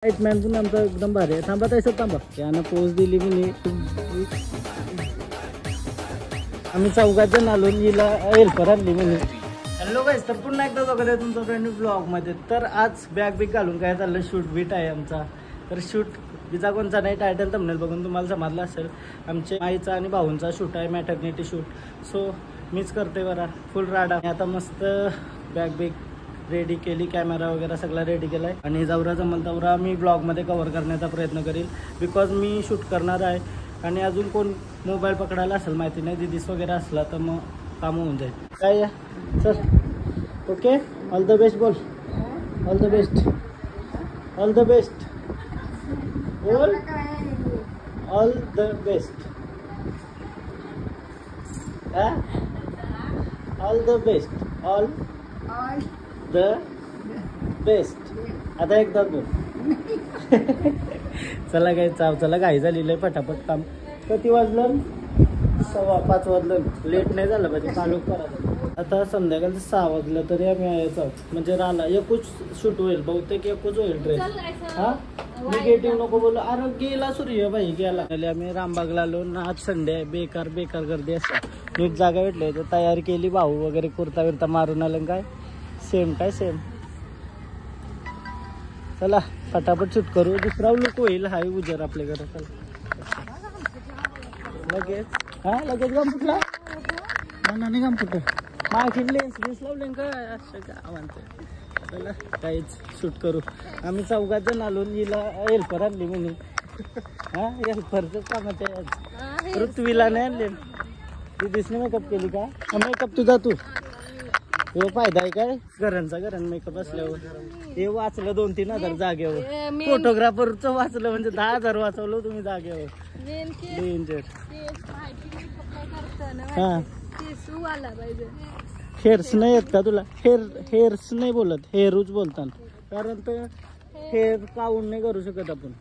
Man पण आमचा एकदम भारी आहे. थांबा तसं थांबा. त्यानं पोच दिली मी. आम्ही चौघात जण आलो. हिला हेल्पर आणली मी. हॅलो गाईस, तर पुन्हा एकदा बघत आहे तुमचं फ्रेंड ब्लॉगमध्ये. तर आज बॅग बिग घालून काय चाललं, शूट बीट आहे आमचा. तर शूट बिजा कोणचा नाही, टायटल थंबनेल बघून तुम्हाला समजलं असेल. आमचे आईचा आणि भाऊंचा शूट आहे, मॅटर्निटी शूट. सो मीच करते बरा फुल राडा. आता मस्त बॅग बिग रेडी केली, कॅमेरा वगैरे सगळं रेडी केला आहे. आणि जवरा जमल तेवढा मी ब्लॉगमध्ये कव्हर करण्याचा प्रयत्न करील, बिकॉज मी शूट करणार आहे. आणि अजून कोण मोबाईल पकडायला असेल माहिती नाही, दिदीस वगैरे असला तर मग काम होऊन जाईल. काय sir, okay, all the best बोल. All the best, all the best बोल, all the best. All the best, all the best. आता एकदा बोल. चला काय चाव, चला घाई झालेलं आहे, पटापट काम. किती वाजलं? 5:15 वाजलं. लेट नाही झालं पाहिजे, चालू करा. आता संध्याकाळचं 6 वाजलं तरी आम्ही यायचं म्हणजे राहिला एकूच शूट होईल, बहुतेक एकूच होईल ड्रेस. हा, निगेटिव्ह नको बोलू. अरे गेला सूर्य भाई, गेला. आम्ही रामबागला आलो ना. आज संडे आहे, बेकार बेकार गर्दी असते. नीट जागा भेटली तर तयारी केली. भाऊ वगैरे कुर्ता बिर्ता मारून आलं. काय सेम, काय सेम. चला फटाफट शूट करू. दुसरा लुक होईल. हाय उजर आपल्याकडे. चला लगेच. हा लगेच काम कुठला नाही, काम कुठं माखी लेन्स लावले काय असं का म्हणते. चला काहीच शूट करू. आम्ही चौघात जण आलो. हिला हेल्पर आणली मी. हा, हेल्परच कामात आहे. पृथ्वीला नाही आणले. दिदीसने मेकअप केली का? मेकअप तुझा तू. हे फायदा आहे काय घरांचा, घरांना मेकअप असल्यावर. हे वाचलं 2-3 हजार जागेवर. फोटोग्राफरचं वाचलं म्हणजे 10,000 वाचवलं तुम्ही जागेवर. हा, हेअर्स नाही येत का तुला? हेअर्स नाही बोलत, हेअरूच बोलतात. कारण तर हेअर काउंट नाही करू शकत आपण,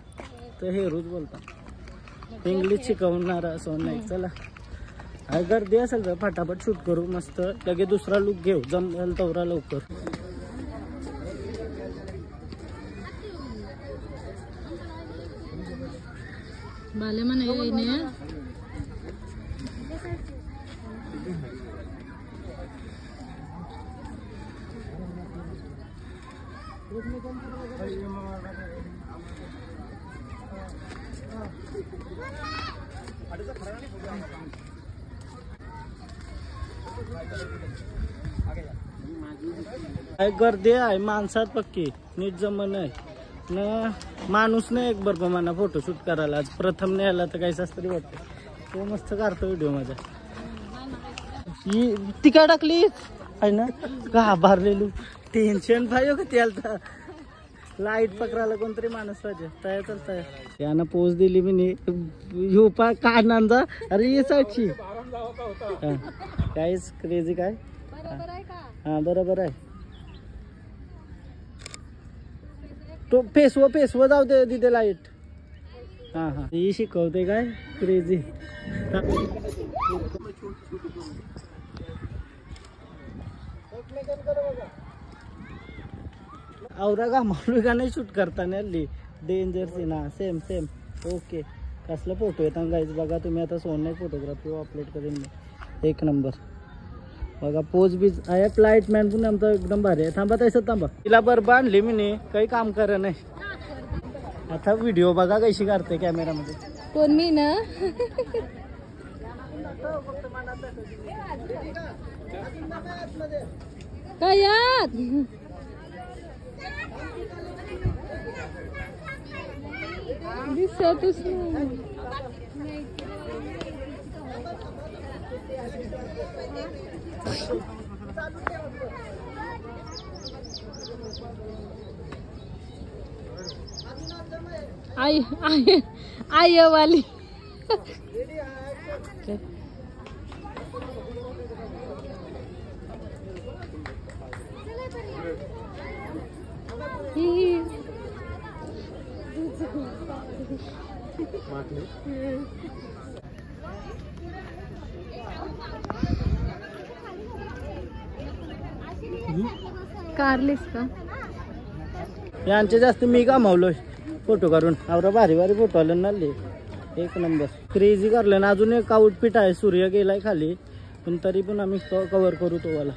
तर हेअरूच बोलतात. इंग्लिश शिकवणार असं नाही. चला गर्दी असेल तर फटाफट शूट करू. मस्त लगे दुसरा लुक घेऊ, जमेल तेवढा लवकर. बाले म्हणे गर्दी आहे माणसात पक्की. नीट जमन आहे ना, माणूस नाही एक बरोबर मला फोटोशूट करायला. आज प्रथम नाही आला तर काही शास्त्री वाटतं. तो मस्त काढतो व्हिडिओ माझा. ती काय टाकली आहे ना, घाबरलेलो. टेन्शन पाहिजे का त्याला. लाईट पकडायला कोणतरी माणूस पाहिजे. तयार चालतंय. त्यानं पोच दिली मी. पा काढणार. अरे ये साक्षी. काहीच क्रेझी काय. हा बरोबर आहे. तो फेसव जाऊ दे तिथे लाईट. हा हा, ही शिकवते काय क्रेझी. औरा का मालू का नाही शूट करताना हल्ली. Danger scene. हा सेम सेम. ओके, कसला फोटो येतात गाईज बघा तुम्ही. आता सोन फोटोग्राफी अपलोड करेन मी. एक नंबर बघा. पोज बीज आहे. फ्लाईट मॅन पण आमचा एकदम भारी आहे. थांबा तसं थांबा. तिला बरं आणली मी, काही काम करा नाही. आता व्हिडिओ बघा कशी काढते कॅमेरामध्ये. कोण मी ना. काय यार दिसतच नाही. आई वाली. कारलीस का? यांचे जास्त मी गमावलोय. फोटो काढून आवरा भारी भारी फोटो आले नाले एक नंबर क्रेझी करलं ना. अजून एक आउटफिट आहे, सूर्य गेलाय खाली पण तरी पण आम्ही कव्हर करू तो वाला.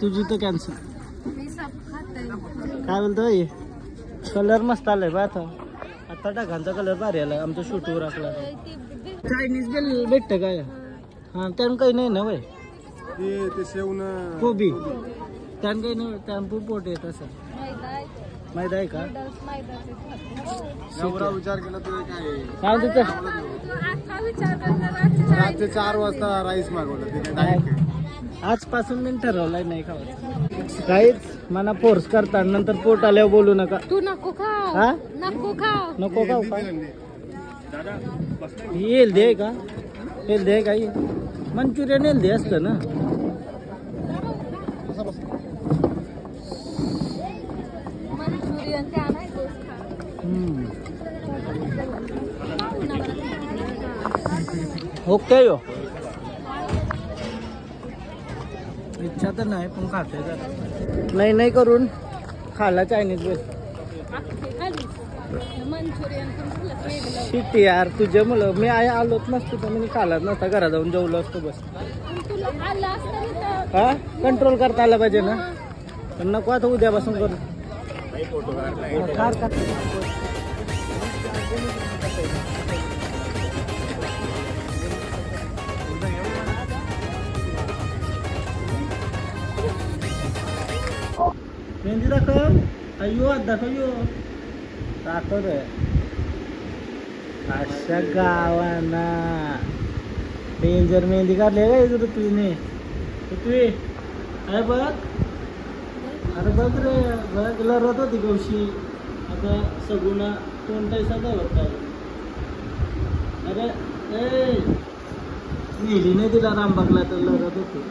तुझी तर कॅन्सल. काय बोलतोय कलर मस्त आलाय बा. आता ढगांचा कलर भारी आलाय. आमचा शूटवर असला चायनीज बेल भेटतं काय? हा त्यानं काही नाही ना वय कोबी त्यानं काही नाही. त्यानं पोट येत असं माहित आहे का? विचार केला तर काय तिथं रात्री 4 वाजता राईस मागवलं. आजपासून मी ठरवलंय नाही खावायचं काहीच. मला फोर्स करता नंतर पोट आल्यावर बोलू नका. तू नको खा. हा नको खा. नको खाऊ का? हेल्दी आहे का? हेल्दी आहे काही मंचुरियन हेल्दी असतं ना. मंचुरियन त्या नाही ओके यो इच्छा तर नाही पण खाते जरा. नाही नाही करून खाला चायनीज बेल. मंचुरियन शिट्टी यार तुझ्या मुलं. मी आलोच नसतो तर मी खालाच नसता. घरा जाऊन जेवलो असतो बस. हा कंट्रोल करता आला पाहिजे ना. पण नको आता उद्यापासून करू. मेहंदी दाखव. अयो दाखव यो दाखव रे. अशा गावाना डेंजर मेहंदी काढली आहे का ऋतूने? ऋतू अरे बघ. अरे बघ रे बघ लढत होती गवशी. आता सगुणा कोणताही होता. अरे ए नेली नाही तिला रामबागला तर लढत होती.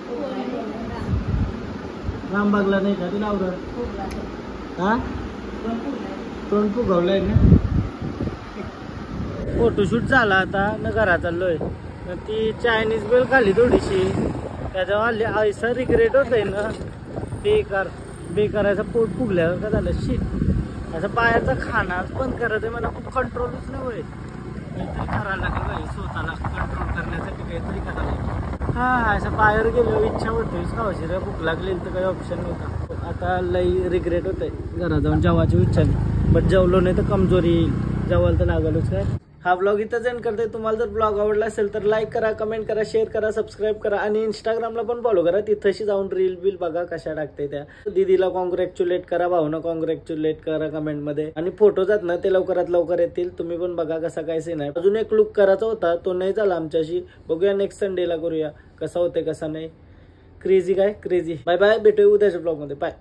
रामबागला नाही का तिला आवडत? हा तोंड फुगवलंय ना. फोटोशूट झाला आता न घरा चाललोय. ती चायनीज बेल खाली थोडीशी त्याच्यावर ऐसा रिग्रेट होत आहे ना. बेकारायचा पोट फुगल्यावर का झालं शीट. असं बाहेरचा खानाच बंद करायचं मला खूप कंट्रोलच नाही होईल. काहीतरी करायला लागेल बाई स्वतःला कंट्रोल करण्यासाठी काहीतरी करायला लागेल. हा असं बाहेर गेलो इच्छा होतीच खावायची रे. भूक लागली तर काही ऑप्शन नव्हता. आता लई रिग्रेट होत आहे घरा जाऊन जेवायची इच्छा नाही. बट जेवलो नाही तर कमजोरी येईल. जेवायला तर लागलोच काय. हा ब्लॉग इथंच एंड करते. तुम्हाला जर ब्लॉग आवडला असेल तर लाईक करा, कमेंट करा, शेअर करा, सबस्क्राईब करा आणि इंस्टाग्रामला पण फॉलो करा. तिथंशी जाऊन रील बिल बघा कशा टाकते त्या. दीदीला कॉंग्रॅच्युलेट करा, भाऊना कॉंग्रॅच्युलेट करा कमेंटमध्ये. आणि फोटो जात ना ते लवकरात लवकर येतील. तुम्ही पण बघा कसा काय सीन आहे. अजून एक लुक करायचा होता तो नाही झाला आमच्याशी. बघूया नेक्स्ट संडेला करूया कसा होते कसा नाही. क्रेझी काय क्रेझी. बाय बाय, भेटूया उद्याच्या ब्लॉग मध्ये. बाय.